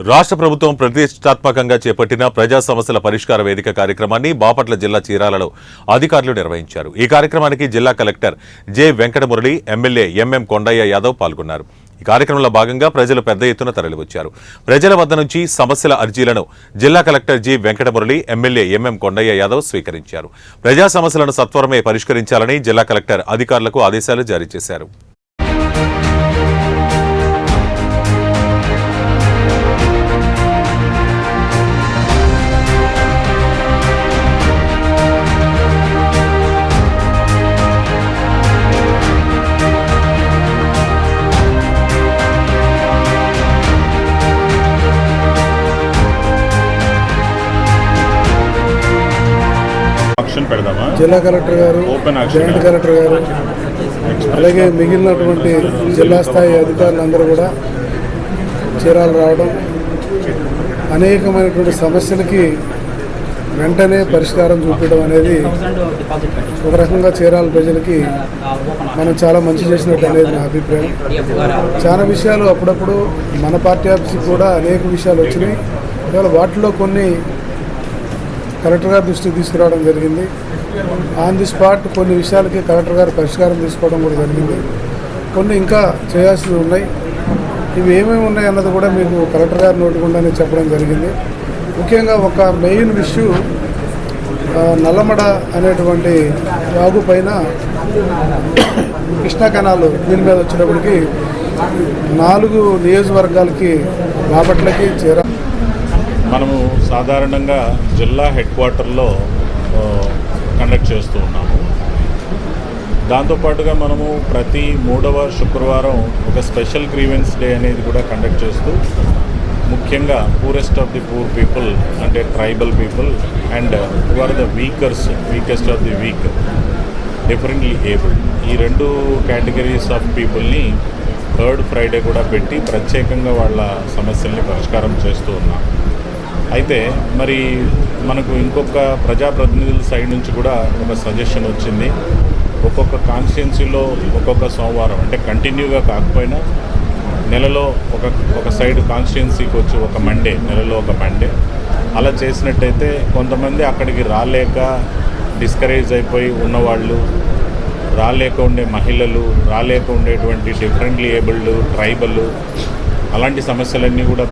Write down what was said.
రాష్ట్ర ప్రభుత్వం ప్రతిష్టాత్మకంగా చేపట్టిన ప్రజా సమస్యల పరిష్కార వేదిక కార్యక్రమాన్ని బాపట్ల జిల్లా చీరాలలో అధికారులు నిర్వహించారు. ఈ కార్యక్రమానికి జిల్లా collector J Venkata Murali, MLA MM Kondaiah Yadav పాల్గొన్నారు. ఈ కార్యక్రమంలో భాగంగా ప్రజలు పెద్ద ఎత్తున తరలివచ్చారు. ప్రజల వద్ద నుంచి సమస్యల అర్జీలను జిల్లా collector G Venkata Murali, MLA MM Kondaiah Yadav స్వీకరించారు. ప్రజా సమస్యలను సత్వరమే పరిష్కరించాలని జిల్లా కలెక్టర్ అధికారులకు ఆదేశాలు జారీ చేశారు. జిల్లా కలెక్టర్ గారు, జాయింట్ కలెక్టర్ గారు, అలాగే మిగిలినటువంటి జిల్లా స్థాయి అధికారులందరూ కూడా చీరాలు రావడం, అనేకమైనటువంటి సమస్యలకి వెంటనే పరిష్కారం చూపించడం అనేది ఒక రకంగా చీరాల ప్రజలకి మనం చాలా మంచి చేసినట్టు అనేది నా అభిప్రాయం. చాలా విషయాలు అప్పుడప్పుడు మన పార్టీ ఆఫీస్కి కూడా అనేక విషయాలు వచ్చినాయి. ఇవాళ వాటిలో కొన్ని కలెక్టర్ గారి దృష్టికి తీసుకురావడం జరిగింది. ఆన్ ది స్పాట్ కొన్ని విషయాలకి కలెక్టర్ గారు పరిష్కారం తీసుకోవడం కూడా జరిగింది. కొన్ని ఇంకా చేయాల్సి ఉన్నాయి. ఇవి ఏమేమి ఉన్నాయి అన్నది కూడా మీకు కలెక్టర్ గారి నోటి గుండానే చెప్పడం జరిగింది. ముఖ్యంగా ఒక మెయిన్ ఇష్యూ నల్లమడ అనేటువంటి వాగు పైన కృష్ణా కెనాల్ దీని మీద వచ్చినప్పటికీ 4 నియోజకవర్గాలకి బాపట్లకి చీరా మనము సాధారణంగా జిల్లా హెడ్ క్వార్టర్లో కండక్ట్ చేస్తూ ఉన్నాము. దాంతోపాటుగా మనము ప్రతి 3వ శుక్రవారం ఒక స్పెషల్ గ్రీవెన్స్ డే అనేది కూడా కండక్ట్ చేస్తూ ముఖ్యంగా purest of the poor people అంటే tribal people and who are the weakest of the weak, differently abled, ఈ 2 కేటగిరీస్ ఆఫ్ పీపుల్ని 3rd ఫ్రైడే కూడా పెట్టి ప్రత్యేకంగా వాళ్ళ సమస్యల్ని పరిష్కారం చేస్తూ ఉన్నాం. అయితే మరి మనకు ఇంకొక ప్రజాప్రతినిధుల సైడ్ నుంచి కూడా ఒక సజెషన్ వచ్చింది. ఒక్కొక్క కాన్స్టిట్యున్సీలో ఒక్కొక్క సోమవారం అంటే కంటిన్యూగా కాకపోయినా నెలలో ఒక సైడ్ కాన్స్టిట్యున్సీకి వచ్చి ఒక మండే, నెలలో ఒక మండే అలా చేసినట్టయితే కొంతమంది అక్కడికి రాలేక డిస్కరేజ్ అయిపోయి ఉన్నవాళ్ళు, రాలేక ఉండే మహిళలు, రాలేక ఉండేటువంటి డిఫరెంట్లీ ఏబుల్డ్, ట్రైబల్ అలాంటి సమస్యలన్నీ కూడా